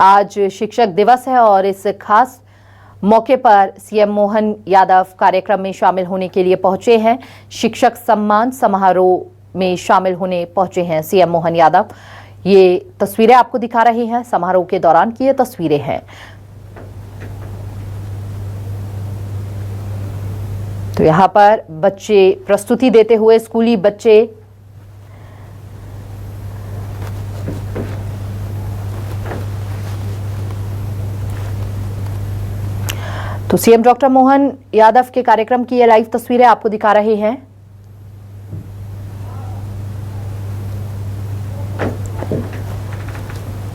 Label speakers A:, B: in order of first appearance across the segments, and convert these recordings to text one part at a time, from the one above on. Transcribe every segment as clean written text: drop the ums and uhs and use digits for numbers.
A: आज शिक्षक दिवस है और इस खास मौके पर सीएम मोहन यादव कार्यक्रम में शामिल होने के लिए पहुंचे हैं। शिक्षक सम्मान समारोह में शामिल होने पहुंचे हैं सीएम मोहन यादव। ये तस्वीरें आपको दिखा रहे हैं, समारोह के दौरान की ये तस्वीरें हैं। तो यहाँ पर बच्चे प्रस्तुति देते हुए, स्कूली बच्चे तो सीएम डॉक्टर मोहन यादव के कार्यक्रम की ये लाइव तस्वीरें आपको दिखा रहे हैं।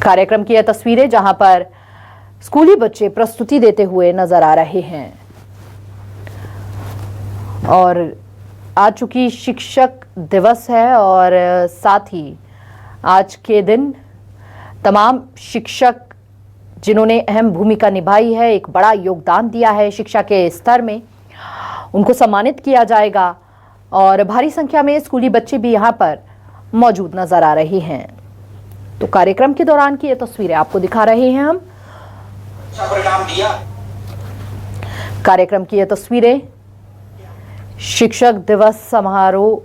A: कार्यक्रम की यह तस्वीरें जहां पर स्कूली बच्चे प्रस्तुति देते हुए नजर आ रहे हैं। और आज चूंकि शिक्षक दिवस है और साथ ही आज के दिन तमाम शिक्षक जिन्होंने अहम भूमिका निभाई है, एक बड़ा योगदान दिया है शिक्षा के स्तर में, उनको सम्मानित किया जाएगा। और भारी संख्या में स्कूली बच्चे भी यहाँ पर मौजूद नजर आ रहे हैं। तो कार्यक्रम के दौरान की ये तस्वीरें आपको दिखा रहे हैं हम। कार्यक्रम की ये तस्वीरें शिक्षक दिवस समारोह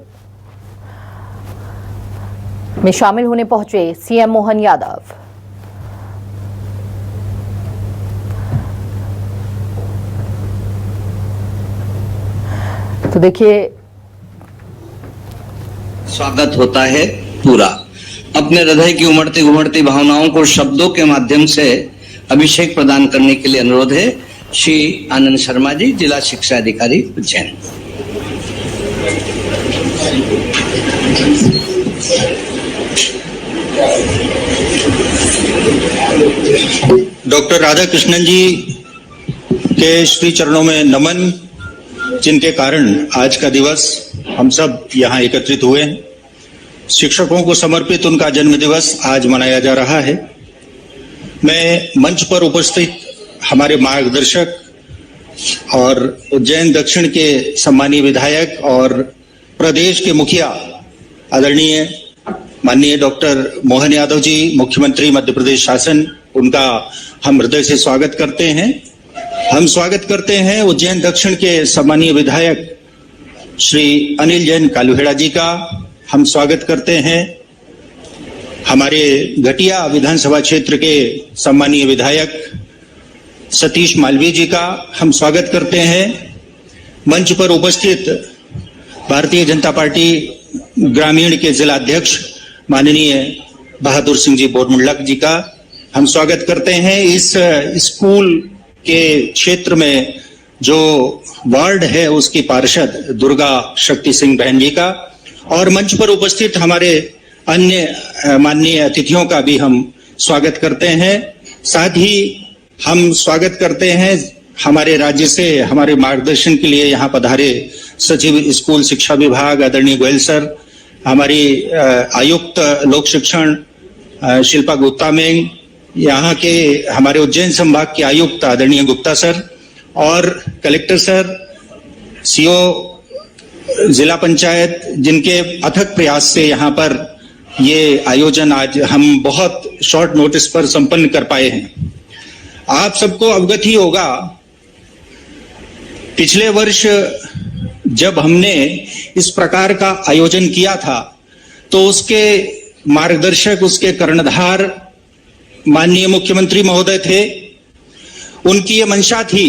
A: में शामिल होने पहुंचे सीएम मोहन यादव। तो देखिए,
B: स्वागत होता है पूरा। अपने हृदय की उमड़ती घुमड़ती भावनाओं को शब्दों के माध्यम से अभिषेक प्रदान करने के लिए अनुरोध है श्री आनंद शर्मा जी, जिला शिक्षा अधिकारी उज्जैन।
C: डॉक्टर राधा कृष्णन जी के श्री चरणों में नमन, जिनके कारण आज का दिवस हम सब यहाँ एकत्रित हुए हैं। शिक्षकों को समर्पित उनका जन्म दिवस आज मनाया जा रहा है। मैं मंच पर उपस्थित हमारे मार्गदर्शक और उज्जैन दक्षिण के सम्मानीय विधायक और प्रदेश के मुखिया आदरणीय माननीय डॉक्टर मोहन यादव जी, मुख्यमंत्री मध्य प्रदेश शासन, उनका हम हृदय से स्वागत करते हैं। हम स्वागत करते हैं उज्जैन दक्षिण के सम्मानीय विधायक श्री अनिल जैन कालुहेड़ा जी का। हम स्वागत करते हैं हमारे घटिया विधानसभा क्षेत्र के सम्मानीय विधायक सतीश मालवीय जी का। हम स्वागत करते हैं मंच पर उपस्थित भारतीय जनता पार्टी ग्रामीण के जिला अध्यक्ष माननीय बहादुर सिंह जी बोरमुल्लक जी का। हम स्वागत करते हैं इस स्कूल के क्षेत्र में जो वार्ड है उसकी पार्षद दुर्गा शक्ति सिंह बहन जी का। और मंच पर उपस्थित हमारे अन्य माननीय अतिथियों का भी हम स्वागत करते हैं। साथ ही हम स्वागत करते हैं हमारे राज्य से हमारे मार्गदर्शन के लिए यहाँ पधारे सचिव स्कूल शिक्षा विभाग आदरणीय गोयल सर, हमारी आयुक्त लोक शिक्षण शिल्पा गुप्ता मैम, यहाँ के हमारे उज्जैन संभाग के आयुक्त आदरणीय गुप्ता सर और कलेक्टर सर, सीओ जिला पंचायत, जिनके अथक प्रयास से यहाँ पर ये आयोजन आज हम बहुत शॉर्ट नोटिस पर संपन्न कर पाए हैं। आप सबको अवगत ही होगा, पिछले वर्ष जब हमने इस प्रकार का आयोजन किया था तो उसके मार्गदर्शक, उसके कर्णधार माननीय मुख्यमंत्री महोदय थे। उनकी ये मंशा थी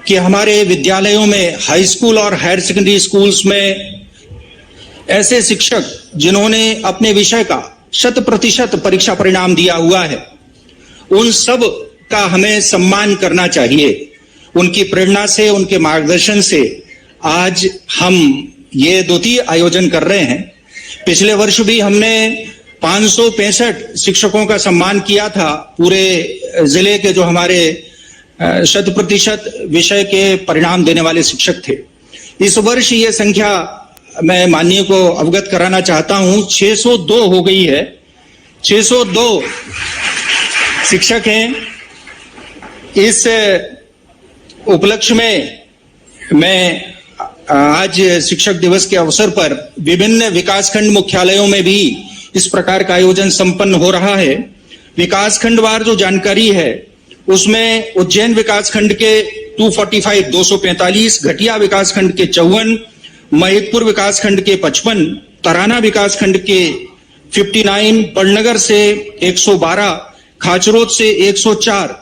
C: कि हमारे विद्यालयों में, हाई स्कूल और हायर सेकेंडरी स्कूल्स में ऐसे शिक्षक जिन्होंने अपने विषय का 100% परीक्षा परिणाम दिया हुआ है, उन सब का हमें सम्मान करना चाहिए। उनकी प्रेरणा से, उनके मार्गदर्शन से आज हम ये द्वितीय आयोजन कर रहे हैं। पिछले वर्ष भी हमने 565 शिक्षकों का सम्मान किया था, पूरे जिले के जो हमारे 100% विषय के परिणाम देने वाले शिक्षक थे। इस वर्ष ये संख्या मैं माननीय को अवगत कराना चाहता हूं, 602 हो गई है। 602 शिक्षक हैं। इस उपलक्ष्य में मैं आज शिक्षक दिवस के अवसर पर विभिन्न विकासखंड मुख्यालयों में भी इस प्रकार का आयोजन संपन्न हो रहा है। विकासखंडवार जो जानकारी है उसमें उज्जैन विकासखंड के 245, घटिया विकासखंड के 54, महिदपुर विकासखंड के 55, तराना विकासखंड के 59, बड़नगर से 112, खाचरोद से 104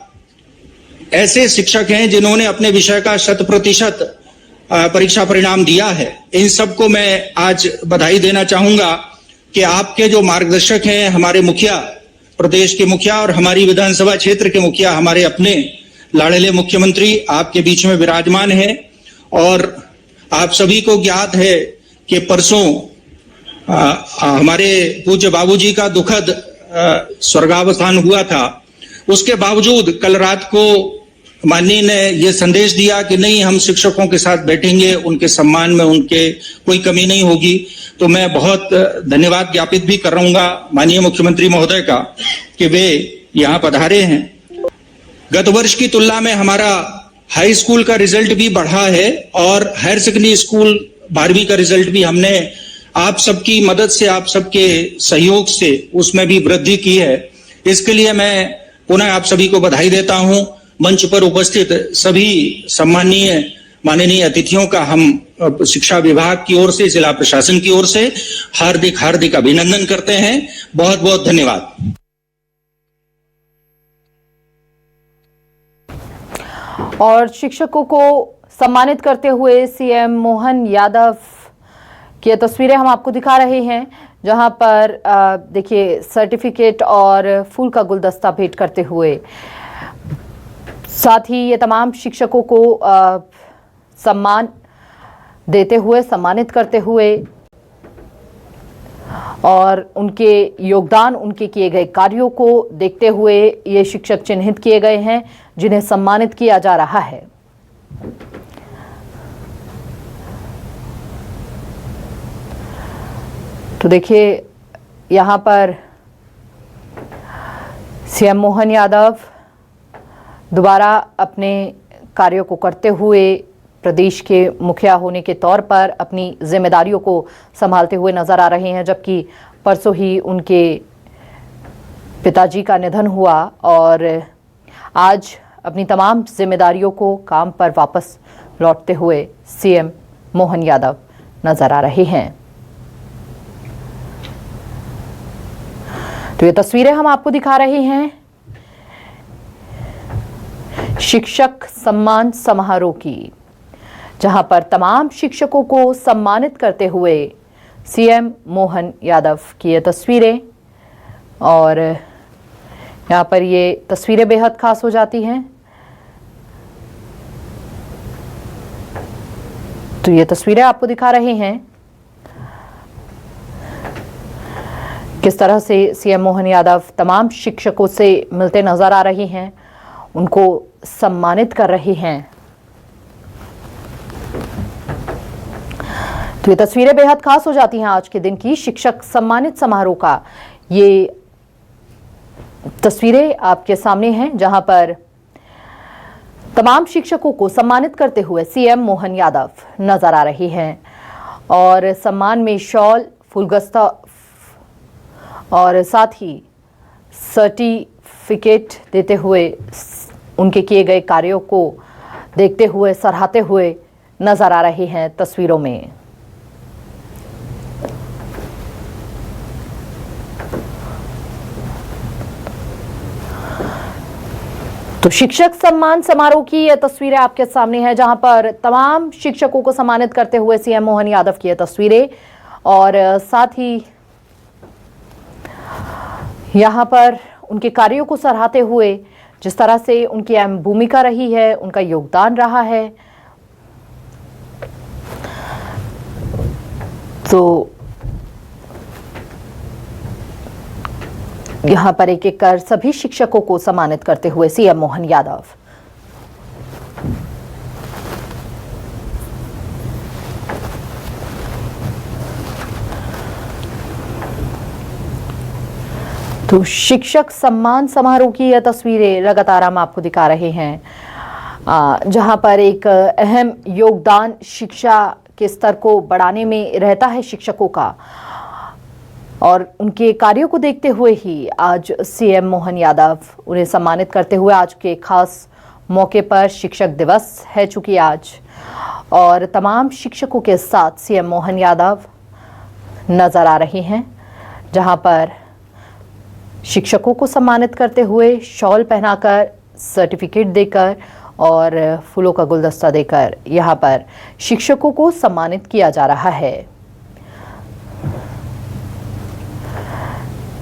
C: ऐसे शिक्षक हैं जिन्होंने अपने विषय का 100% परीक्षा परिणाम दिया है। इन सबको मैं आज बधाई देना चाहूंगा कि आपके जो मार्गदर्शक हैं, हमारे मुखिया, प्रदेश के मुखिया और हमारी विधानसभा क्षेत्र के मुखिया, हमारे अपने लाड़ले मुख्यमंत्री आपके बीच में विराजमान है। और आप सभी को ज्ञात है कि परसों हमारे पूज्य बाबूजी का दुखद स्वर्गावसान हुआ था। उसके बावजूद कल रात को माननीय ने यह संदेश दिया कि नहीं, हम शिक्षकों के साथ बैठेंगे, उनके सम्मान में उनके कोई कमी नहीं होगी। तो मैं बहुत धन्यवाद ज्ञापित भी कर रहूंगा माननीय मुख्यमंत्री महोदय का कि वे यहाँ पधारे हैं। गत वर्ष की तुलना में हमारा हाई स्कूल का रिजल्ट भी बढ़ा है और हायर सेकेंडरी स्कूल 12वीं का रिजल्ट भी हमने आप सबकी मदद से, आप सबके सहयोग से उसमें भी वृद्धि की है। इसके लिए मैं पुनः आप सभी को बधाई देता हूं। मंच पर उपस्थित सभी सम्माननीय माननीय अतिथियों का हम शिक्षा विभाग की ओर से, जिला प्रशासन की ओर से हार्दिक हार्दिक अभिनंदन करते हैं। बहुत बहुत धन्यवाद।
A: और शिक्षकों को सम्मानित करते हुए सीएम मोहन यादव की तस्वीरें हम आपको दिखा रहे हैं, जहां पर देखिए सर्टिफिकेट और फूल का गुलदस्ता भेंट करते हुए, साथ ही ये तमाम शिक्षकों को सम्मान देते हुए, सम्मानित करते हुए और उनके योगदान, उनके किए गए कार्यों को देखते हुए ये शिक्षक चिन्हित किए गए हैं जिन्हें सम्मानित किया जा रहा है। तो देखिए यहाँ पर सीएम मोहन यादव दोबारा अपने कार्यों को करते हुए प्रदेश के मुखिया होने के तौर पर अपनी जिम्मेदारियों को संभालते हुए नजर आ रहे हैं, जबकि परसों ही उनके पिताजी का निधन हुआ और आज अपनी तमाम जिम्मेदारियों को काम पर वापस लौटते हुए सीएम मोहन यादव नजर आ रहे हैं। तो ये तस्वीरें हम आपको दिखा रहे हैं शिक्षक सम्मान समारोह की, जहां पर तमाम शिक्षकों को सम्मानित करते हुए सीएम मोहन यादव की ये तस्वीरें, और यहां पर ये तस्वीरें बेहद खास हो जाती हैं। तो ये तस्वीरें आपको दिखा रहे हैं किस तरह से सीएम मोहन यादव तमाम शिक्षकों से मिलते नजर आ रहे हैं, उनको सम्मानित कर रहे हैं। तो ये तस्वीरें बेहद खास हो जाती हैं आज के दिन की शिक्षक सम्मानित समारोह का। ये तस्वीरें आपके सामने हैं जहां पर तमाम शिक्षकों को सम्मानित करते हुए सीएम मोहन यादव नजर आ रहे हैं और सम्मान में शॉल, फूलगस्ता और साथ ही सर्टिफिकेट देते हुए उनके किए गए कार्यों को देखते हुए, सराहते हुए नजर आ रहे हैं तस्वीरों में। तो शिक्षक सम्मान समारोह की यह तस्वीरें आपके सामने है, जहां पर तमाम शिक्षकों को सम्मानित करते हुए सीएम मोहन यादव की यह तस्वीरें, और साथ ही यहां पर उनके कार्यों को सराहते हुए जिस तरह से उनकी अहम भूमिका रही है, उनका योगदान रहा है। तो यहां पर एक एक कर सभी शिक्षकों को सम्मानित करते हुए सीएम मोहन यादव। तो शिक्षक सम्मान समारोह की यह तस्वीरें लगातार हम आपको दिखा रहे हैं, जहां पर एक अहम योगदान शिक्षा के स्तर को बढ़ाने में रहता है शिक्षकों का, और उनके कार्यों को देखते हुए ही आज सीएम मोहन यादव उन्हें सम्मानित करते हुए आज के खास मौके पर शिक्षक दिवस है चूंकि आज, और तमाम शिक्षकों के साथ सीएम मोहन यादव नजर आ रहे हैं, जहां पर शिक्षकों को सम्मानित करते हुए शॉल पहनाकर, सर्टिफिकेट देकर और फूलों का गुलदस्ता देकर यहां पर शिक्षकों को सम्मानित किया जा रहा है।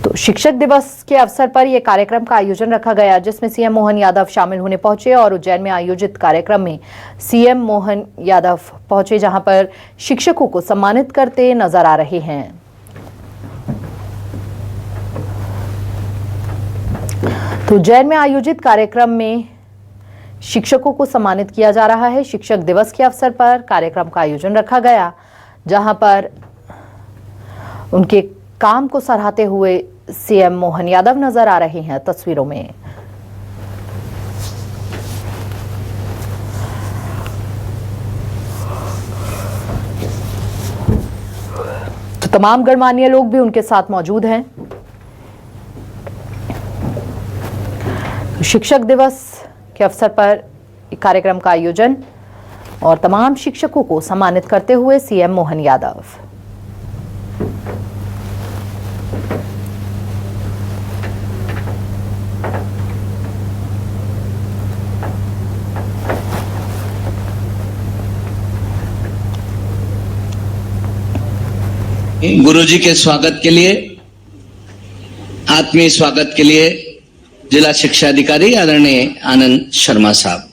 A: तो शिक्षक दिवस के अवसर पर यह कार्यक्रम का आयोजन रखा गया, जिसमें सीएम मोहन यादव शामिल होने पहुंचे और उज्जैन में आयोजित कार्यक्रम में सीएम मोहन यादव पहुंचे, जहां पर शिक्षकों को सम्मानित करते नजर आ रहे हैं। तो उज्जैन में आयोजित कार्यक्रम में शिक्षकों को सम्मानित किया जा रहा है। शिक्षक दिवस के अवसर पर कार्यक्रम का आयोजन रखा गया, जहां पर उनके काम को सराहते हुए सीएम मोहन यादव नजर आ रहे हैं तस्वीरों में। तो तमाम गणमान्य लोग भी उनके साथ मौजूद हैं। शिक्षक दिवस के अवसर पर कार्यक्रम का आयोजन और तमाम शिक्षकों को सम्मानित करते हुए सीएम मोहन यादव।
B: गुरुजी के स्वागत के लिए, आत्मीय स्वागत के लिए जिला शिक्षा अधिकारी आदरणीय आनंद शर्मा साहब।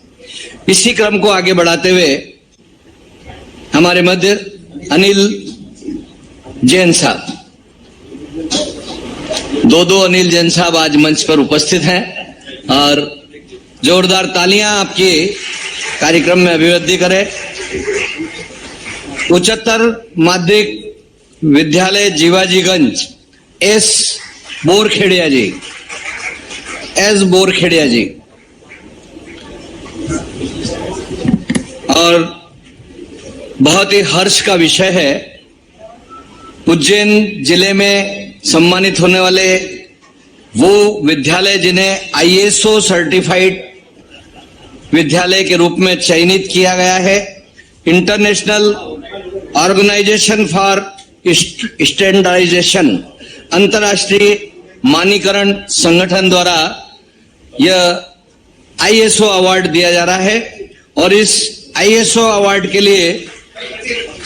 B: इसी क्रम को आगे बढ़ाते हुए हमारे मध्य अनिल जैन साहब, दो अनिल जैन साहब आज मंच पर उपस्थित हैं और जोरदार तालियां आपकी कार्यक्रम में अभिवृद्धि करें। उच्चतर माध्यमिक विद्यालय जीवाजीगंज एस बोरखेड़िया जी और बहुत ही हर्ष का विषय है, उज्जैन जिले में सम्मानित होने वाले वो विद्यालय जिन्हें आईएसओ सर्टिफाइड विद्यालय के रूप में चयनित किया गया है। इंटरनेशनल ऑर्गेनाइजेशन फॉर स्टैंडर्डाइजेशन, अंतर्राष्ट्रीय मानकीकरण संगठन द्वारा यह आईएसओ अवार्ड दिया जा रहा है और इस आईएसओ अवार्ड के लिए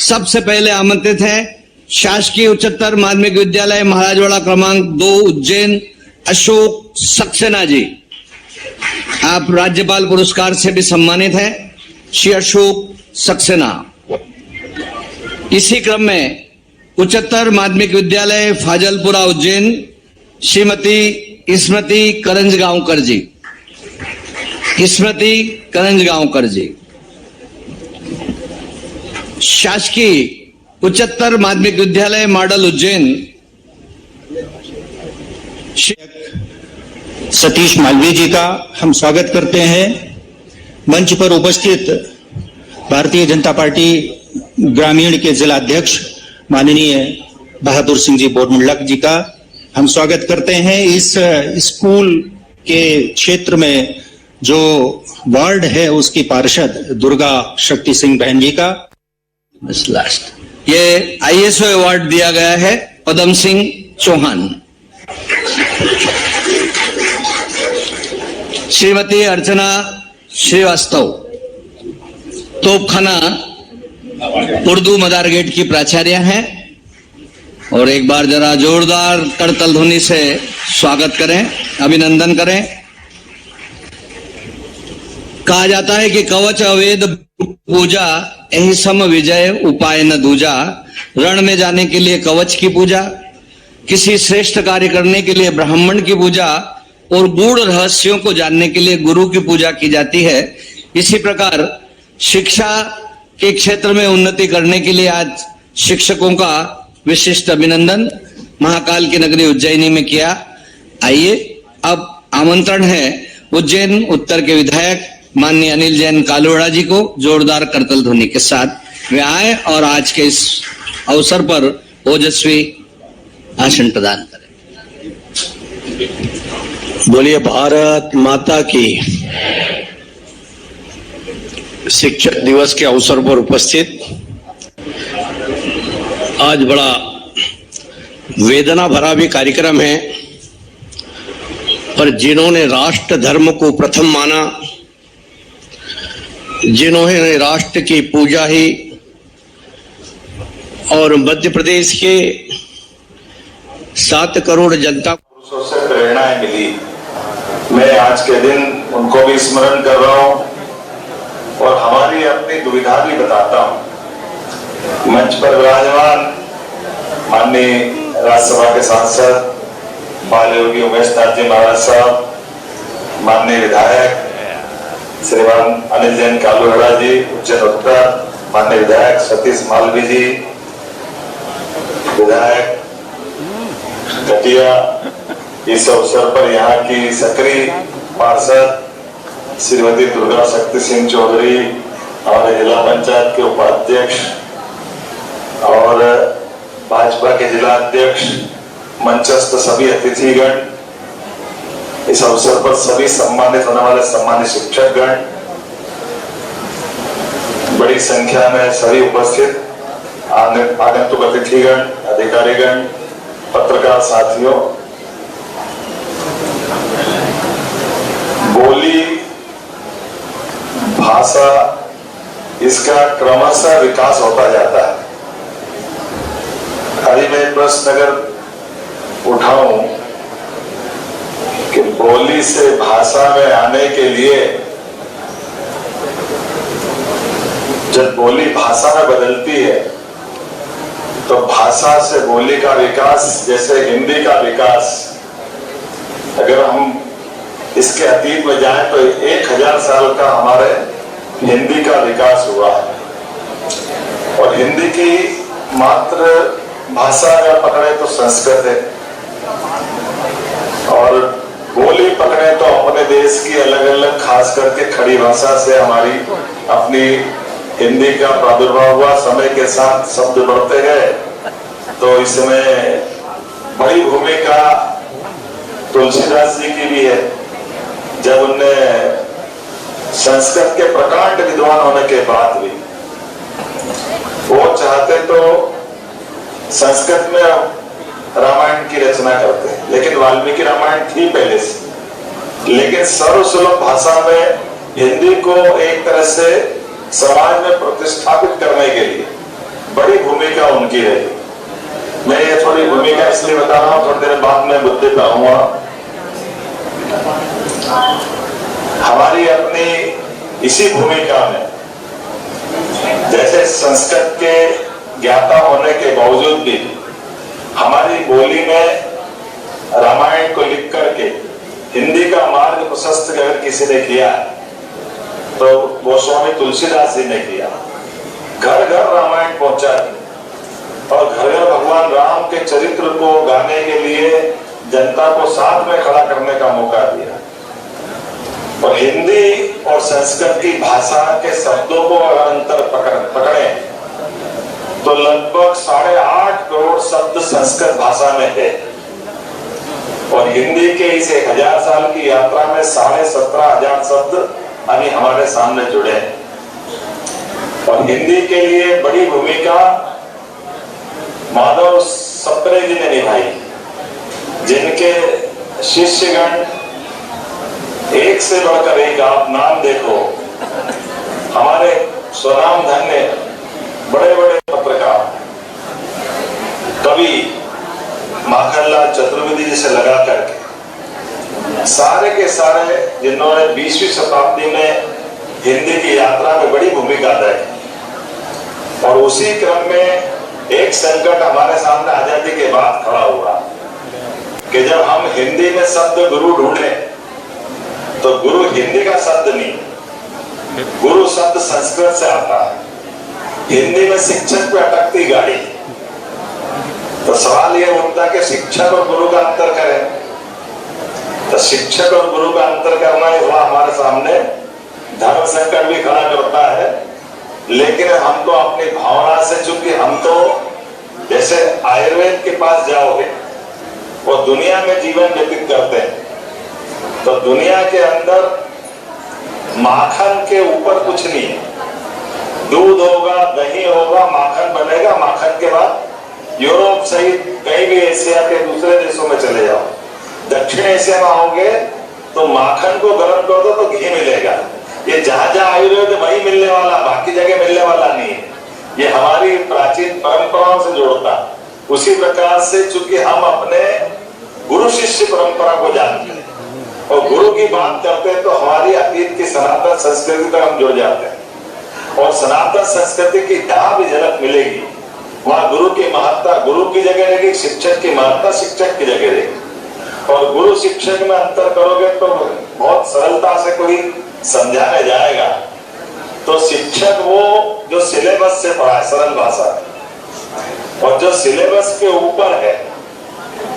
B: सबसे पहले आमंत्रित हैं शासकीय उच्चतर माध्यमिक विद्यालय महाराजवाड़ा क्रमांक 2 उज्जैन अशोक सक्सेना जी। आप राज्यपाल पुरस्कार से भी सम्मानित हैं, श्री अशोक सक्सेना। इसी क्रम में उच्चतर माध्यमिक विद्यालय फाजलपुरा उज्जैन श्रीमती स्मृति करंजगांवकर जी। शासकीय उच्चतर माध्यमिक विद्यालय मॉडल उज्जैन
C: सतीश मालवीय जी का हम स्वागत करते हैं। मंच पर उपस्थित भारतीय जनता पार्टी ग्रामीण के जिला अध्यक्ष माननीय बहादुर सिंह जी बोरमुल्लक जी का हम स्वागत करते हैं। इस स्कूल के क्षेत्र में जो वार्ड है उसकी पार्षद दुर्गा शक्ति सिंह बहन जी का
B: लास्ट ये आईएसओ अवार्ड दिया गया है पदम सिंह चौहान। श्रीमती अर्चना श्रीवास्तव तोपखाना उर्दू मदार गेट की प्राचार्य हैं और एक बार जरा जोरदार करताल ध्वनि से स्वागत करें, अभिनंदन करें। कहा जाता है कि कवच अवेद पूजा यही सम विजय उपाय न दूजा। रण में जाने के लिए कवच की पूजा, किसी श्रेष्ठ कार्य करने के लिए ब्राह्मण की पूजा और गूढ़ रहस्यों को जानने के लिए गुरु की पूजा की जाती है। इसी प्रकार शिक्षा के क्षेत्र में उन्नति करने के लिए आज शिक्षकों का विशिष्ट अभिनंदन महाकाल की नगरी उज्जैनी में किया। आइए अब आमंत्रण है उज्जैन उत्तर के विधायक माननीय अनिल जैन कालुवाड़ा जी को जोरदार करताल ध्वनि के साथ वे आए और आज के इस अवसर पर ओजस्वी भाषण प्रदान करें।
D: बोलिए भारत माता की। शिक्षक दिवस के अवसर पर उपस्थित आज बड़ा वेदना भरा भी कार्यक्रम है, पर जिन्होंने राष्ट्र धर्म को प्रथम माना, जिन्होंने राष्ट्र की पूजा ही और मध्य प्रदेश के 7 करोड़ जनता
E: पुरुषों से प्रेरणाएं मिली, मैं आज के दिन उनको भी स्मरण कर रहा हूं और हमारी अपनी दुविधा भी बताता हूं। मंच पर विराजमान माननीय राज्यसभा के सांसद बाल योगी उमेश नाथ जी महाराज साहब, माननीय विधायक श्रीमान अनिल जैन कालूहड़ा जी उज्जैन उत्तर, माननीय विधायक सतीश मालवी जी, विधायक कटिया, इस अवसर पर यहाँ की सक्रिय पार्षद श्रीमती दुर्गा शक्ति सिंह चौधरी, हमारे जिला पंचायत के उपाध्यक्ष और भाजपा के जिला अध्यक्ष, मंचस्थ सभी अतिथिगण, इस अवसर पर सभी सम्मानित होने वाले सम्मानित शिक्षकगण, बड़ी संख्या में सभी उपस्थित आगंतुक अतिथिगण, अधिकारीगण, पत्रकार साथियों, बोली भाषा इसका क्रमशः विकास होता जाता है। अभी मैं प्रश्न अगर उठाऊं कि बोली से भाषा में आने के लिए जब बोली भाषा में बदलती है तो भाषा से बोली का विकास, जैसे हिंदी का विकास, अगर हम इसके अतीत में जाएं तो 1000 साल का हमारे हिंदी का विकास हुआ है। और हिंदी की मात्र भाषा अगर पकड़े तो संस्कृत है, और बोली पकड़े तो अपने देश की अलग अलग, खास करके खड़ी भाषा से हमारी अपनी हिंदी का प्रादुर्भाव हुआ। समय के साथ शब्द बढ़ते गए तो इसमें बड़ी भूमिका तुलसीदास जी की भी है। जब उनने संस्कृत के प्रकांड विद्वान होने के बाद भी वो चाहते तो संस्कृत में रामायण की रचना करते, लेकिन वाल्मीकि रामायण थी पहले से, लेकिन सर्वसुलभ भाषा में हिंदी को एक तरह से समाज में प्रतिष्ठापित करने के लिए बड़ी भूमिका उनकी रही। मैं ये थोड़ी भूमिका इसलिए बता रहा हूँ, थोड़ी देर बाद में मुद्दे पे आऊंगा। हमारी अपनी इसी भूमिका में, जैसे संस्कृत के ज्ञाता होने के बावजूद भी हमारी बोली में रामायण को लिख करके हिंदी का मार्ग प्रशस्त अगर किसी ने किया तो वो स्वामी तुलसीदास जी ने किया। घर घर रामायण पहुंचा और घर घर भगवान राम के चरित्र को गाने के लिए जनता को साथ में खड़ा करने का मौका दिया। और हिंदी और संस्कृत की भाषा के शब्दों को अगर अंतर पकड़े तो लगभग 8.5 करोड़ शब्द संस्कृत भाषा में है, और हिंदी के इस 1000 साल की यात्रा में 17,500 शब्द अभी हमारे सामने जुड़े हैं। और हिंदी के लिए बड़ी भूमिका माधव सप्रे जी ने निभाई, जिनके शिष्यगण एक से बढ़कर एक, आप नाम देखो, हमारे स्वनाम धन्य बड़े बड़े पत्रकार, कवि माखनलाल चतुर्वेदी जी से लगा करके सारे के सारे, जिन्होंने 20वीं शताब्दी में हिंदी की यात्रा में बड़ी भूमिका अदा। और उसी क्रम में एक संकट हमारे सामने आजादी के बाद खड़ा हुआ कि जब हम हिंदी में शब्द गुरु ढूंढे तो गुरु हिंदी का शब्द नहीं, गुरु शब्द संस्कृत से आता है। हिंदी में शिक्षक पे अटकती गाड़ी, तो सवाल यह उठता कि शिक्षक और गुरु का अंतर करें। तो शिक्षक और गुरु का अंतर करना ही हुआ हमारे सामने, धर्म संकट भी खड़ा करता है। लेकिन हम तो अपनी भावना से, चूंकि हम तो जैसे आयुर्वेद के पास जाओगे वो दुनिया में जीवन व्यतीत करते हैं, तो दुनिया के अंदर माखन के ऊपर कुछ नहीं है। दूध होगा, दही होगा, माखन बनेगा, माखन के बाद यूरोप सहित कहीं भी एशिया के दूसरे देशों में चले जाओ, दक्षिण एशिया में आओगे तो माखन को गर्म कर दो तो घी मिलेगा। ये जहां जहां आयुर्वेद वही मिलने वाला, बाकी जगह मिलने वाला नहीं है। ये हमारी प्राचीन परंपराओं से जोड़ता। उसी प्रकार से चूंकि हम अपने गुरु शिष्य परंपरा को जानते हैं और गुरु की बात करते हैं तो हमारी अतीत की सनातन संस्कृति तक हम जुड़ जाते हैं और सनातन संस्कृति की जहां भी झलक मिलेगी वहां गुरु की महत्ता गुरु की जगह रहेगी, शिक्षक की महत्ता शिक्षक की जगह रहेगी। और गुरु शिक्षक में अंतर करोगे तो बहुत सरलता से कोई समझाने जाएगा तो शिक्षक वो जो सिलेबस से पढ़ा है सरल भाषा और जो सिलेबस के ऊपर है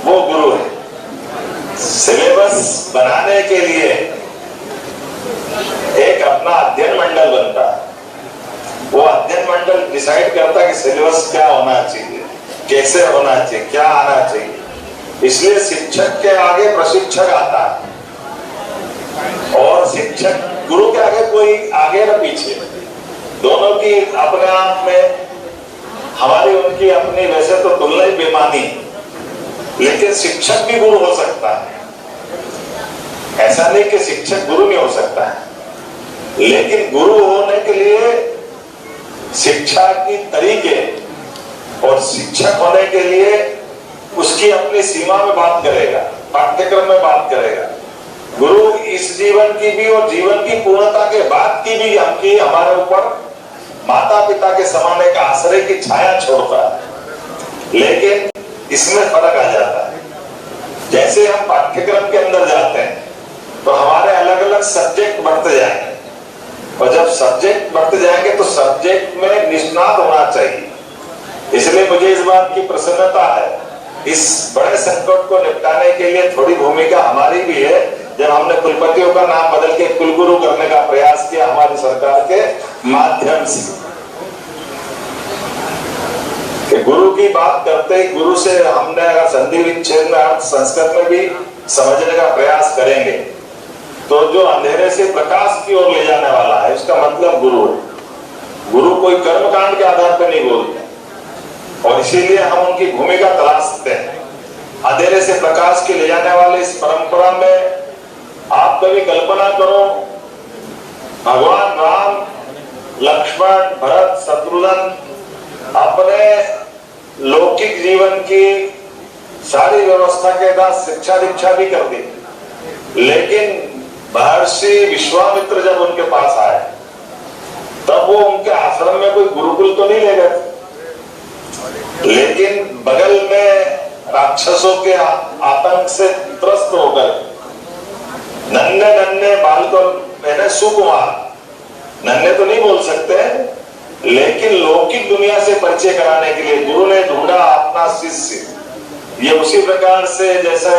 E: वो गुरु है। सिलेबस बनाने के लिए एक अपना अध्ययन मंडल बनता है, वो अध्ययन मंडल डिसाइड करता है कि सिलेबस क्या होना चाहिए, कैसे होना चाहिए, क्या आना चाहिए। इसलिए शिक्षक के आगे प्रशिक्षक आता है और शिक्षक गुरु के आगे कोई आगे न पीछे, दोनों की अपने आप में हमारी उनकी अपनी वैसे तो तुलना ही बेमानी, लेकिन शिक्षक भी गुरु हो सकता है। ऐसा नहीं कि शिक्षक गुरु नहीं हो सकता है, लेकिन गुरु होने के लिए शिक्षा की तरीके और शिक्षक होने के लिए उसकी अपनी सीमा में बात करेगा, पाठ्यक्रम में बात करेगा। गुरु इस जीवन की भी और जीवन की पूर्णता के बाद की भी हमकी हमारे ऊपर माता पिता के समान एक आश्रय की छाया छोड़ता है, लेकिन इसमें फर्क आ जाता है। जैसे हम पाठ्यक्रम के अंदर जाते हैं तो हमारे अलग अलग सब्जेक्ट बढ़ते जाएंगे और जब सब्जेक्ट बढ़ते जाएंगे तो सब्जेक्ट में निष्णात होना चाहिए। इसलिए मुझे इस बात की प्रसन्नता है, इस बड़े संकट को निपटाने के लिए थोड़ी भूमिका हमारी भी है जब हमने कुलपतियों का नाम बदल के कुलगुरु करने का प्रयास किया हमारी सरकार के माध्यम से। कि गुरु की बात करते ही गुरु से हमने अगर संधि विच्छेद में अर्थ संस्कृत में भी समझने का प्रयास करेंगे तो जो अंधेरे से प्रकाश की ओर ले जाने वाला है उसका मतलब गुरु है। गुरु कोई कर्मकांड के आधार पर नहीं बोलते और इसीलिए हम उनकी भूमिका तलाशते हैं। अंधेरे से प्रकाश के ले जाने वाले इस परंपरा में आप कभी कल्पना करो, भगवान राम, लक्ष्मण, भरत, शत्रुघ्न अपने लौकिक जीवन की सारी व्यवस्था के बाद शिक्षा दीक्षा भी कर दी, लेकिन महर्षि विश्वामित्र जब उनके पास आए तब वो उनके आश्रम में कोई गुरुकुल तो नहीं ले गए, लेकिन बगल में राक्षसों के आतंक से त्रस्त होकर नन्हे नन्हे बालकों मैंने सुकुमार, नन्हे तो नहीं बोल सकते, लेकिन लौकिक दुनिया से परिचय कराने के लिए गुरु ने ढूंढा अपना शिष्य। ये उसी प्रकार से जैसे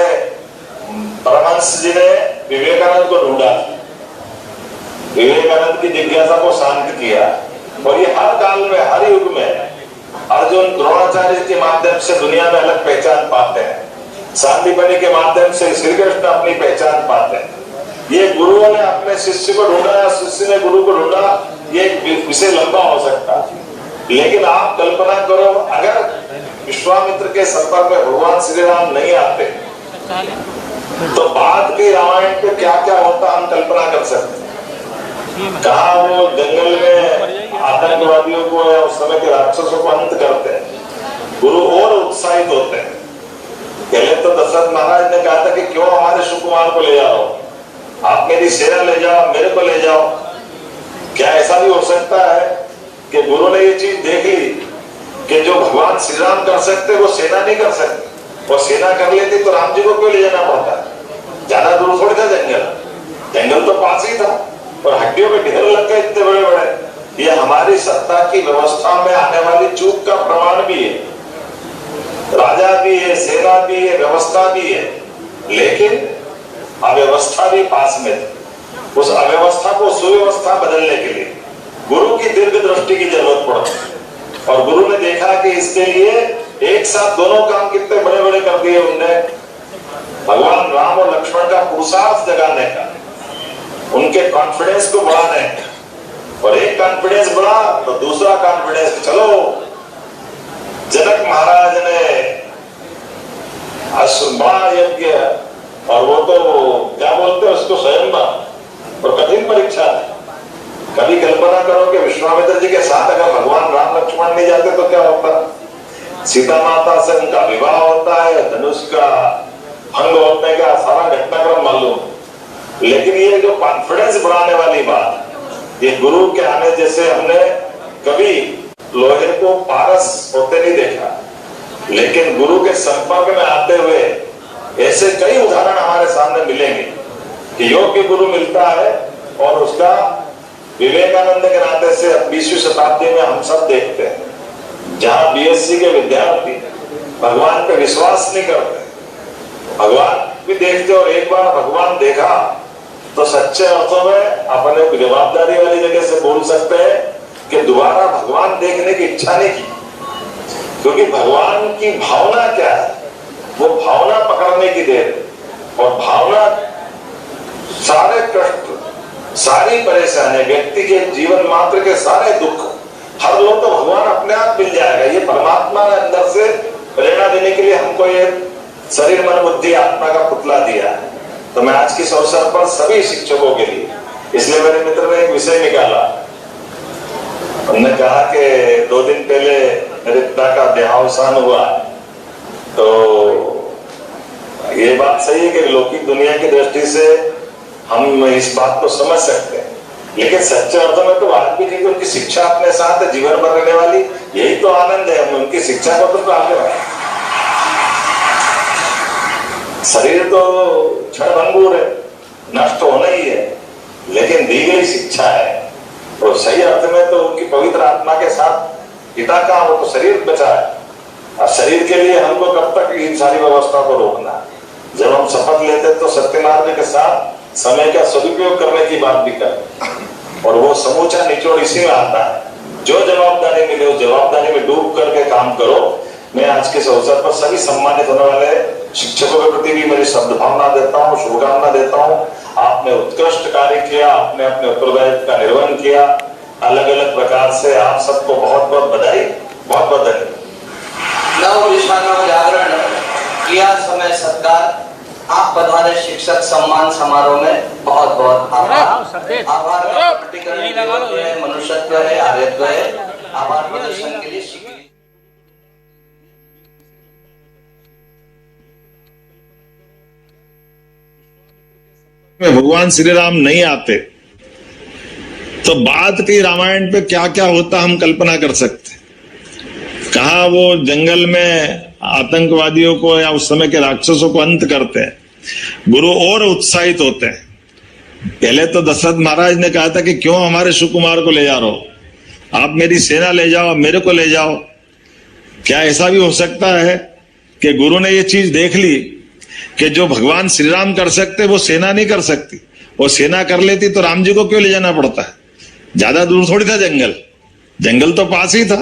E: परमहंस जी ने विवेकानंद को ढूंढा, विवेकानंद की जिज्ञासा को शांत किया और ये हर काल में हर युग में अर्जुन द्रोणाचार्य के माध्यम से दुनिया में अलग पहचान पाते हैं, सांदीपनि के माध्यम से श्री कृष्ण अपनी पहचान पाते हैं। ये गुरुओं ने अपने शिष्य को ढूंढा या शिष्य ने गुरु को ढूंढा, ये विषय लंबा हो सकता है, लेकिन आप कल्पना करो अगर विश्वामित्र के संपर्क में भगवान श्री राम नहीं आते तो बाद के रामायण पे क्या क्या होता हम कल्पना कर सकते हैं। कहा वो जंगल में आतंकवादियों को या उस समय के राक्षसों को अंत करते हैं, गुरु और उत्साहित होते हैं। पहले तो दशरथ महाराज ने कहा था कि क्यों हमारे सुकुमार को ले जाओ, आप मेरी सेना ले जाओ, मेरे को ले जाओ। क्या ऐसा भी हो सकता है कि गुरु ने ये चीज देख ली कि जो भगवान श्री राम कर सकते वो सेना नहीं कर सकते, और सेना कर लेती तो राम जी को क्यों ले जाना पड़ता? ज्यादा दूर थोड़ी था जंगल, जंगल तो पास ही था और हड्डियों में ढेर लग गए इतने बड़े बड़े। ये हमारी सत्ता की व्यवस्था में आने वाली चूक का प्रमाण भी है। राजा भी है, सेना भी है, व्यवस्था भी है, लेकिन अव्यवस्था भी पास में थी। उस अव्यवस्था को सुव्यवस्था बदलने के लिए गुरु की दीर्घ दृष्टि की जरूरत पड़ती, और गुरु ने देखा कि इसके लिए एक साथ दोनों काम कितने बड़े बड़े कर दिए उनने। भगवान राम और लक्ष्मण का पुरुषार्थ जगाने का, उनके कॉन्फिडेंस को बढ़ाने का। और एक कॉन्फिडेंस बढ़ा तो दूसरा कॉन्फिडेंस, चलो जनक महाराज ने बड़ा यज्ञ, और वो तो क्या बोलते हैं उसको, स्वयंवर और कठिन परीक्षा है। कभी कल्पना करो कि विश्वामित्र जी के साथ अगर भगवान राम लक्ष्मण नहीं जाते तो क्या होता। सीता माता से उनका विवाह होता है, धनुष का भंग होने का सारा घटनाक्रम मालूम। लेकिन ये जो कॉन्फिडेंस बढ़ाने वाली बात, ये गुरु के आने जैसे हमने कभी लोहे को पारस होते नहीं देखा, लेकिन गुरु के संपर्क में आते हुए ऐसे कई उदाहरण हमारे सामने मिलेंगे कि योग्य गुरु मिलता है और उसका विवेकानंद के नाते से 20वीं शताब्दी में हम सब देखते हैं, जहां बीएससी के विद्यार्थी भगवान पे विश्वास नहीं करते, भगवान भी देखते, और एक बार भगवान देखा तो सच्चे अर्थों में अपने जवाबदारी वाली जगह से बोल सकते हैं कि दोबारा भगवान देखने की इच्छा नहीं की। क्योंकि भगवान की भावना क्या है, वो भावना पकड़ने की देर, और भावना सारे कष्ट, सारी परेशानी, व्यक्ति के जीवन मात्र के सारे दुख हर लो तो भगवान अपने आप मिल जाएगा। ये परमात्मा ने अंदर से प्रेरणा देने के लिए हमको ये शरीर मन बुद्धि आत्मा का पुतला दिया है। तो मैं आज के इस अवसर पर सभी शिक्षकों के लिए, इसलिए मेरे मित्र ने एक विषय निकाला, उन्होंने कहा कि 2 दिन पहले मेरे पिता का देहावसान हुआ, तो ये बात सही है कि लौकिक दुनिया की दृष्टि से हम इस बात को समझ सकते हैं, लेकिन सच्चे अर्थों में तो आज भी जी उनकी शिक्षा अपने साथ है, जीवन भर रहने वाली, यही तो आनंद है। हम उनकी शिक्षा को तो आगे बढ़े। शरीर तो क्षणभंगुर है, नष्ट होना ही है, लेकिन दी गई शिक्षा है तो सही अर्थ में तो उनकी पवित्र आत्मा के साथ पिता का वो तो शरीर बचा है। और शरीर के लिए हमको कब तक इन सारी व्यवस्था को रोकना। जब हम शपथ लेते तो सत्य मार्ग के साथ समय का सदुपयोग करने की बात भी करें, और वो समूचा निचोड़ इसी में आता है। जो जवाबदारी मिले उस जवाबदारी में डूब करके काम करो। मैं आज के इस अवसर पर सभी सम्मानित होने वाले शिक्षकों के प्रति भी मेरी सद्भावना देता हूँ, शुभकामना देता हूँ। आपने उत्कृष्ट कार्य किया, आपने अपने उत्तरदायित्व का निर्वहन किया अलग अलग प्रकार से। आप सबको बहुत बहुत बधाई, बहुत बहुत धन्यवाद।
B: नव दिशानव जागरण किया समय सत्कार, आप पधारे शिक्षक सम्मान समारोह में बहुत बहुत आभार। आभार का प्रकटीकरण मनुष्यत्व है, आर्यत्व है। आभार प्रदर्शन के लिए
C: में भगवान श्री राम नहीं आते तो बात की रामायण पे क्या क्या होता हम कल्पना कर सकते। कहा वो जंगल में आतंकवादियों को या उस समय के राक्षसों को अंत करते हैं, गुरु और उत्साहित होते हैं। पहले तो दशरथ महाराज ने कहा था कि क्यों हमारे सुकुमार को ले जा रहे हो, आप मेरी सेना ले जाओ, मेरे को ले जाओ। क्या ऐसा भी हो सकता है कि गुरु ने ये चीज देख ली कि जो भगवान श्री राम कर सकते वो सेना नहीं कर सकती, वो सेना कर लेती तो राम जी को क्यों ले जाना पड़ता है। ज्यादा दूर थोड़ी था जंगल, जंगल तो पास ही था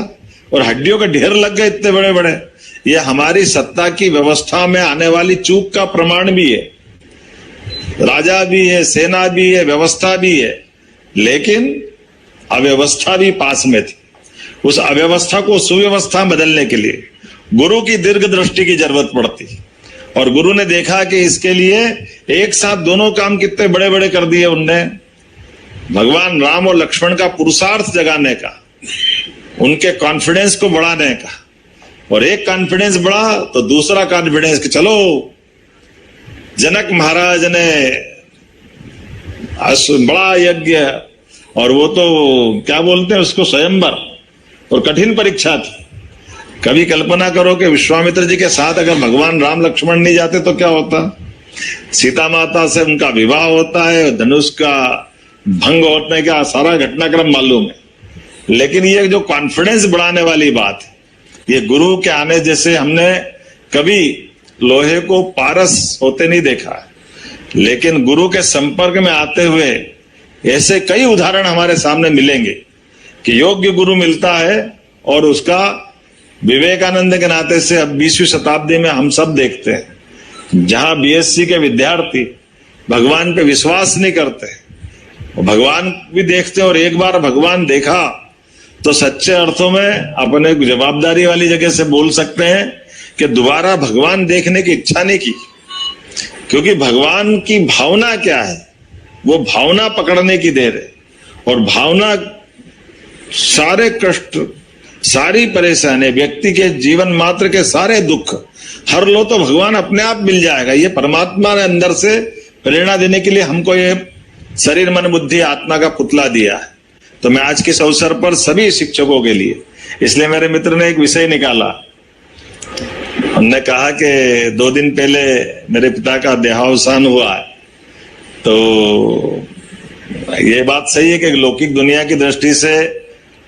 C: और हड्डियों के ढेर लग गए इतने बड़े बड़े। ये हमारी सत्ता की व्यवस्था में आने वाली चूक का प्रमाण भी है। राजा भी है, सेना भी है, व्यवस्था भी है, लेकिन अव्यवस्था भी पास में थी। उस अव्यवस्था को सुव्यवस्था बदलने के लिए गुरु की दीर्घ दृष्टि की जरूरत पड़ती, और गुरु ने देखा कि इसके लिए एक साथ दोनों काम कितने बड़े बड़े कर दिए उनने। भगवान राम और लक्ष्मण का पुरुषार्थ जगाने का, उनके कॉन्फिडेंस को बढ़ाने का, और एक कॉन्फिडेंस बढ़ा तो दूसरा कॉन्फिडेंस कि चलो जनक महाराज ने बड़ा यज्ञ, और वो तो क्या बोलते हैं उसको, स्वयंवर और कठिन परीक्षा थी। कभी कल्पना करो कि विश्वामित्र जी के साथ अगर भगवान राम लक्ष्मण नहीं जाते तो क्या होता। सीता माता से उनका विवाह होता है, धनुष का भंग होने का सारा घटनाक्रम मालूम है। लेकिन ये जो कॉन्फिडेंस बढ़ाने वाली बात है, ये गुरु के आने जैसे हमने कभी लोहे को पारस होते नहीं देखा है, लेकिन गुरु के संपर्क में आते हुए ऐसे कई उदाहरण हमारे सामने मिलेंगे कि योग्य गुरु मिलता है और उसका विवेकानंद के नाते से अब 20वीं शताब्दी में हम सब देखते हैं,
E: जहां बीएससी के विद्यार्थी भगवान पे विश्वास नहीं करते, भगवान भी देखते और एक बार भगवान देखा तो सच्चे अर्थों में अपने जवाबदारी वाली जगह से बोल सकते हैं कि दोबारा भगवान देखने की इच्छा नहीं की। क्योंकि भगवान की भावना क्या है, वो भावना पकड़ने की देर है। और भावना सारे कष्ट, सारी परेशानी, व्यक्ति के जीवन मात्र के सारे दुख हर लो तो भगवान अपने आप मिल जाएगा। ये परमात्मा ने अंदर से प्रेरणा देने के लिए हमको ये शरीर मन बुद्धि आत्मा का पुतला दिया है। तो मैं आज के इस अवसर पर सभी शिक्षकों के लिए, इसलिए मेरे मित्र ने एक विषय निकाला। हमने कहा कि 2 दिन पहले मेरे पिता का देहावसान हुआ है, तो ये बात सही है कि लौकिक दुनिया की दृष्टि से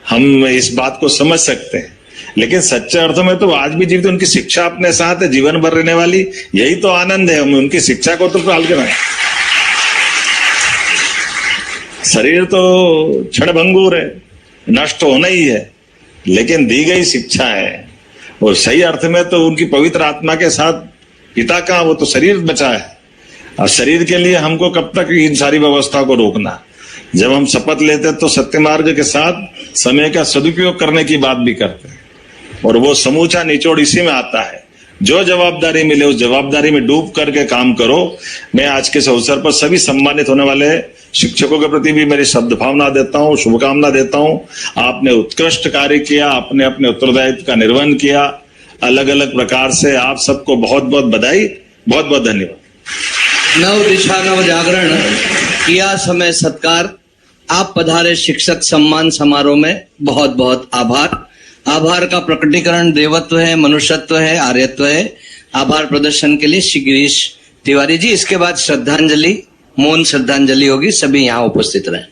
E: हम इस बात को समझ सकते हैं, लेकिन सच्चे अर्थों में तो आज भी जीवित उनकी शिक्षा अपने साथ है, जीवन भर रहने वाली। यही तो आनंद है, हम उनकी शिक्षा को तो पाल कर। शरीर तो क्षणभंगुर है, नष्ट होना ही है, लेकिन दी गई शिक्षा है और सही अर्थ में तो उनकी पवित्र आत्मा के साथ पिता का वो तो शरीर बचा है। और शरीर के लिए हमको कब तक इन सारी व्यवस्था को रोकना। जब हम शपथ लेते तो सत्य मार्ग के साथ समय का सदुपयोग करने की बात भी करते हैं, और वो समूचा निचोड़ इसी में आता है। जो जवाबदारी मिले उस जवाबदारी में डूब करके काम करो। मैं आज के इस अवसर पर सभी सम्मानित होने वाले शिक्षकों के प्रति भी मेरी सद्भावना देता हूँ, शुभकामना देता हूँ। आपने उत्कृष्ट कार्य किया, आपने अपने उत्तरदायित्व का निर्वहन किया अलग अलग प्रकार से। आप सबको बहुत बहुत बधाई, बहुत बहुत धन्यवाद।
B: नव दिशा नव जागरण किया समय सत्कार। आप पधारे शिक्षक सम्मान समारोह में, बहुत बहुत आभार। आभार का प्रकटीकरण देवत्व है, मनुष्यत्व है, आर्यत्व है। आभार प्रदर्शन के लिए श्री गिरीश तिवारी जी। इसके बाद श्रद्धांजलि, मौन श्रद्धांजलि होगी। सभी यहाँ उपस्थित रहें।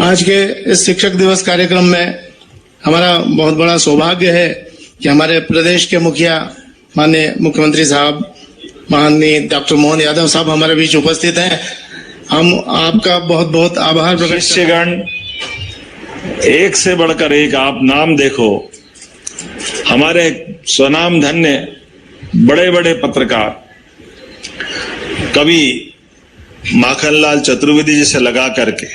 F: आज के इस शिक्षक दिवस कार्यक्रम में हमारा बहुत बड़ा सौभाग्य है कि हमारे प्रदेश के मुखिया माननीय मुख्यमंत्री साहब माननीय डॉक्टर मोहन यादव साहब हमारे बीच उपस्थित हैं। हम आपका बहुत बहुत आभार प्रकट।
E: शिष्यगण एक से बढ़कर एक, आप नाम देखो, हमारे स्वनाम धन्य बड़े बड़े पत्रकार, कवि माखनलाल चतुर्वेदी जी से लगा करके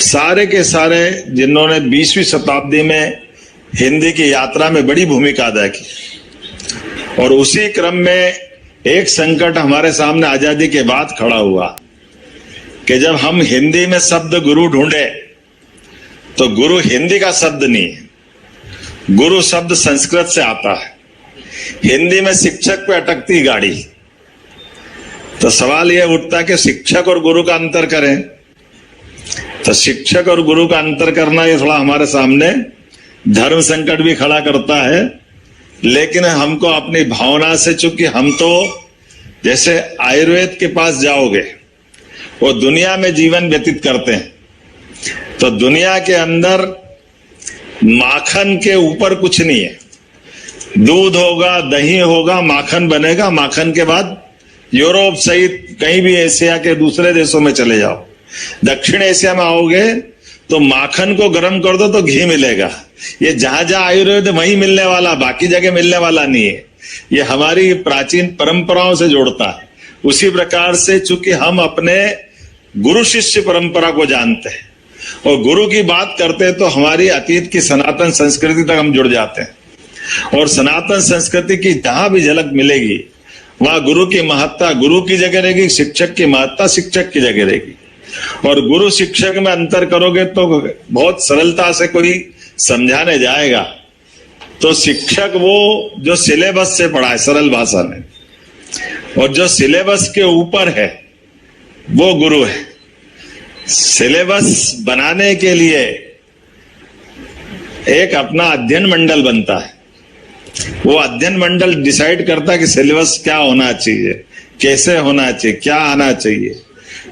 E: सारे के सारे जिन्होंने 20वीं शताब्दी में हिंदी की यात्रा में बड़ी भूमिका अदा की। और उसी क्रम में एक संकट हमारे सामने आजादी के बाद खड़ा हुआ कि जब हम हिंदी में शब्द गुरु ढूंढे तो गुरु हिंदी का शब्द नहीं है, गुरु शब्द संस्कृत से आता है। हिंदी में शिक्षक पे अटकती गाड़ी। तो सवाल यह उठता कि शिक्षक और गुरु का अंतर करें। तो शिक्षक और गुरु का अंतर करना ये थोड़ा हमारे सामने धर्म संकट भी खड़ा करता है। लेकिन हमको अपनी भावना से, चूंकि हम तो जैसे आयुर्वेद के पास जाओगे, वो दुनिया में जीवन व्यतीत करते हैं, तो दुनिया के अंदर माखन के ऊपर कुछ नहीं है। दूध होगा, दही होगा, माखन बनेगा। माखन के बाद यूरोप सहित कहीं भी एशिया के दूसरे देशों में चले जाओ, दक्षिण एशिया में आओगे तो माखन को गर्म कर दो तो घी मिलेगा। ये जहां जहां आयुर्वेद वहीं मिलने वाला, बाकी जगह मिलने वाला नहीं है। ये हमारी प्राचीन परंपराओं से जोड़ता है। उसी प्रकार से चूंकि हम अपने गुरु शिष्य परंपरा को जानते हैं और गुरु की बात करते हैं तो हमारी अतीत की सनातन संस्कृति तक हम जुड़ जाते हैं। और सनातन संस्कृति की जहां भी झलक मिलेगी वहां गुरु की महत्ता गुरु की जगह रहेगी, शिक्षक की महत्ता शिक्षक की जगह रहेगी। और गुरु शिक्षक में अंतर करोगे तो बहुत सरलता से कोई समझाने जाएगा तो शिक्षक वो जो सिलेबस से पढ़ा है सरल भाषा में, और जो सिलेबस के ऊपर है वो गुरु है। सिलेबस बनाने के लिए एक अपना अध्ययन मंडल बनता है। वो अध्ययन मंडल डिसाइड करता है कि सिलेबस क्या होना चाहिए, कैसे होना चाहिए, क्या आना चाहिए।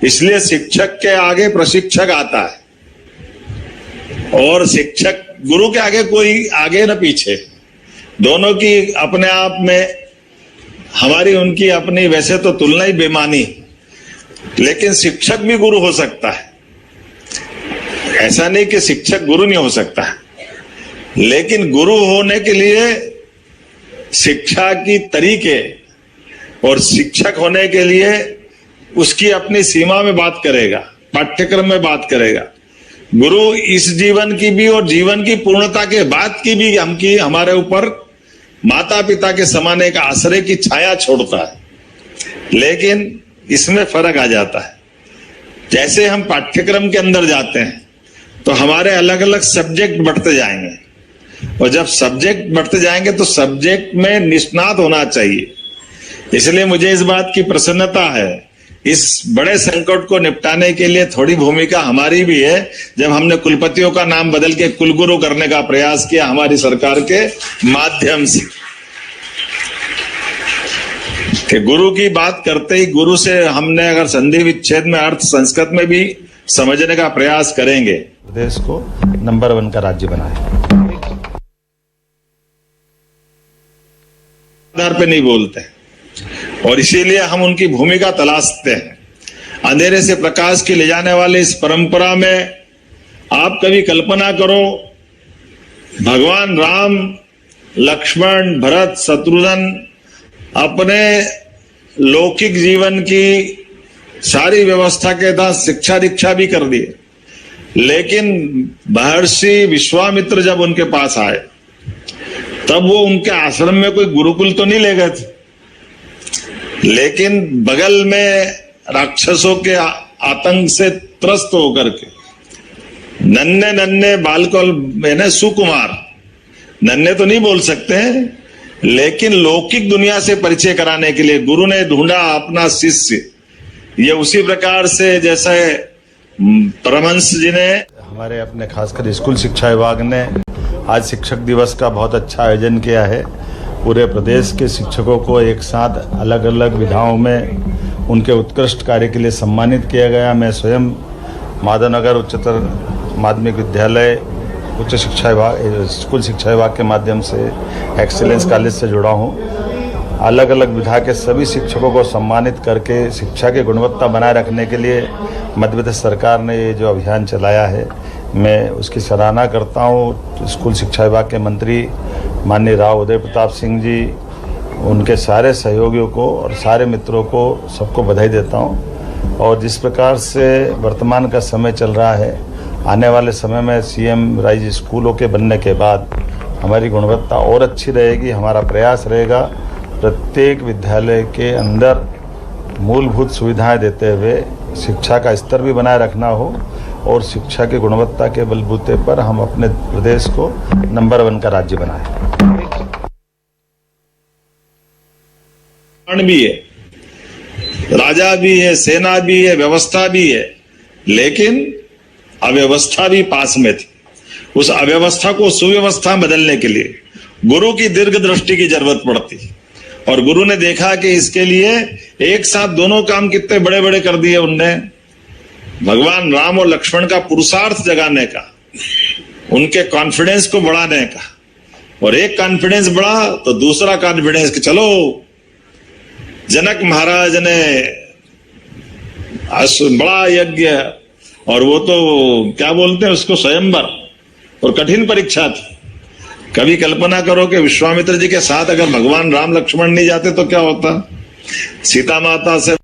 E: इसलिए शिक्षक के आगे प्रशिक्षक आता है और शिक्षक गुरु के आगे कोई आगे न पीछे। दोनों की अपने आप में हमारी उनकी अपनी वैसे तो तुलना ही बेमानी, लेकिन शिक्षक भी गुरु हो सकता है। ऐसा नहीं कि शिक्षक गुरु नहीं हो सकता है। लेकिन गुरु होने के लिए शिक्षा की तरीके और शिक्षक होने के लिए उसकी अपनी सीमा में बात करेगा, पाठ्यक्रम में बात करेगा। गुरु इस जीवन की भी और जीवन की पूर्णता के बाद की भी हमारे ऊपर माता पिता के समान एक आश्रय की छाया छोड़ता है। लेकिन इसमें फर्क आ जाता है, जैसे हम पाठ्यक्रम के अंदर जाते हैं तो हमारे अलग अलग सब्जेक्ट बढ़ते जाएंगे, और जब सब्जेक्ट बढ़ते जाएंगे तो सब्जेक्ट में निष्णात होना चाहिए। इसलिए मुझे इस बात की प्रसन्नता है, इस बड़े संकट को निपटाने के लिए थोड़ी भूमिका हमारी भी है, जब हमने कुलपतियों का नाम बदल के कुलगुरु करने का प्रयास किया हमारी सरकार के माध्यम से। कि गुरु की बात करते ही गुरु से हमने अगर संधि विच्छेद में अर्थ संस्कृत में भी समझने का प्रयास करेंगे,
G: प्रदेश को नंबर 1 का राज्य बनाए।
E: आधार पे नहीं बोलते और इसीलिए हम उनकी भूमिका तलाशते हैं। अंधेरे से प्रकाश की ले जाने वाले इस परंपरा में आप कभी कल्पना करो, भगवान राम, लक्ष्मण, भरत, शत्रुघ्न अपने लौकिक जीवन की सारी व्यवस्था के साथ शिक्षा दीक्षा भी कर दिए, लेकिन महर्षि विश्वामित्र जब उनके पास आए तब वो उनके आश्रम में कोई गुरुकुल तो नहीं ले गए थे, लेकिन बगल में राक्षसों के आतंक से त्रस्त होकर के नन्हे नन्हे बालकों में सुकुमार, नन्हे तो नहीं बोल सकते हैं, लेकिन लौकिक दुनिया से परिचय कराने के लिए गुरु ने ढूंढा अपना शिष्य। ये उसी प्रकार से जैसे परमहंस जी ने
G: हमारे अपने खासकर स्कूल शिक्षा विभाग ने आज शिक्षक दिवस का बहुत अच्छा आयोजन किया है। पूरे प्रदेश के शिक्षकों को एक साथ अलग अलग विधाओं में उनके उत्कृष्ट कार्य के लिए सम्मानित किया गया। मैं स्वयं माधवनगर उच्चतर माध्यमिक विद्यालय उच्च शिक्षा विभाग स्कूल शिक्षा विभाग के माध्यम से एक्सीलेंस कॉलेज से जुड़ा हूँ। अलग अलग विधा के सभी शिक्षकों को सम्मानित करके शिक्षा की गुणवत्ता बनाए रखने के लिए मध्य प्रदेश सरकार ने ये जो अभियान चलाया है, मैं उसकी सराहना करता हूँ। स्कूल शिक्षा विभाग के मंत्री माननीय राव उदय प्रताप सिंह जी, उनके सारे सहयोगियों को और सारे मित्रों को सबको बधाई देता हूँ। और जिस प्रकार से वर्तमान का समय चल रहा है, आने वाले समय में सीएम राइज स्कूलों के बनने के बाद हमारी गुणवत्ता और अच्छी रहेगी। हमारा प्रयास रहेगा प्रत्येक विद्यालय के अंदर मूलभूत सुविधाएं देते हुए शिक्षा का स्तर भी बनाए रखना हो और शिक्षा की गुणवत्ता के बलबूते पर हम अपने प्रदेश को नंबर 1 का राज्य बनाएं।
E: भी है, राजा भी है, सेना भी है, व्यवस्था भी है, लेकिन अव्यवस्था भी पास में थी। उस अव्यवस्था को सुव्यवस्था बदलने के लिए गुरु की दीर्घ दृष्टि की जरूरत पड़ती, और गुरु ने देखा कि इसके लिए एक साथ दोनों काम कितने बड़े बड़े कर दिए उनने। भगवान राम और लक्ष्मण का पुरुषार्थ जगाने का, उनके कॉन्फिडेंस को बढ़ाने का, और एक कॉन्फिडेंस बढ़ा तो दूसरा कॉन्फिडेंस कि चलो जनक महाराज ने बड़ा यज्ञ, और वो तो क्या बोलते हैं उसको, स्वयंवर, और कठिन परीक्षा थी। कभी कल्पना करो कि विश्वामित्र जी के साथ अगर भगवान राम लक्ष्मण नहीं जाते तो क्या होता। सीता माता से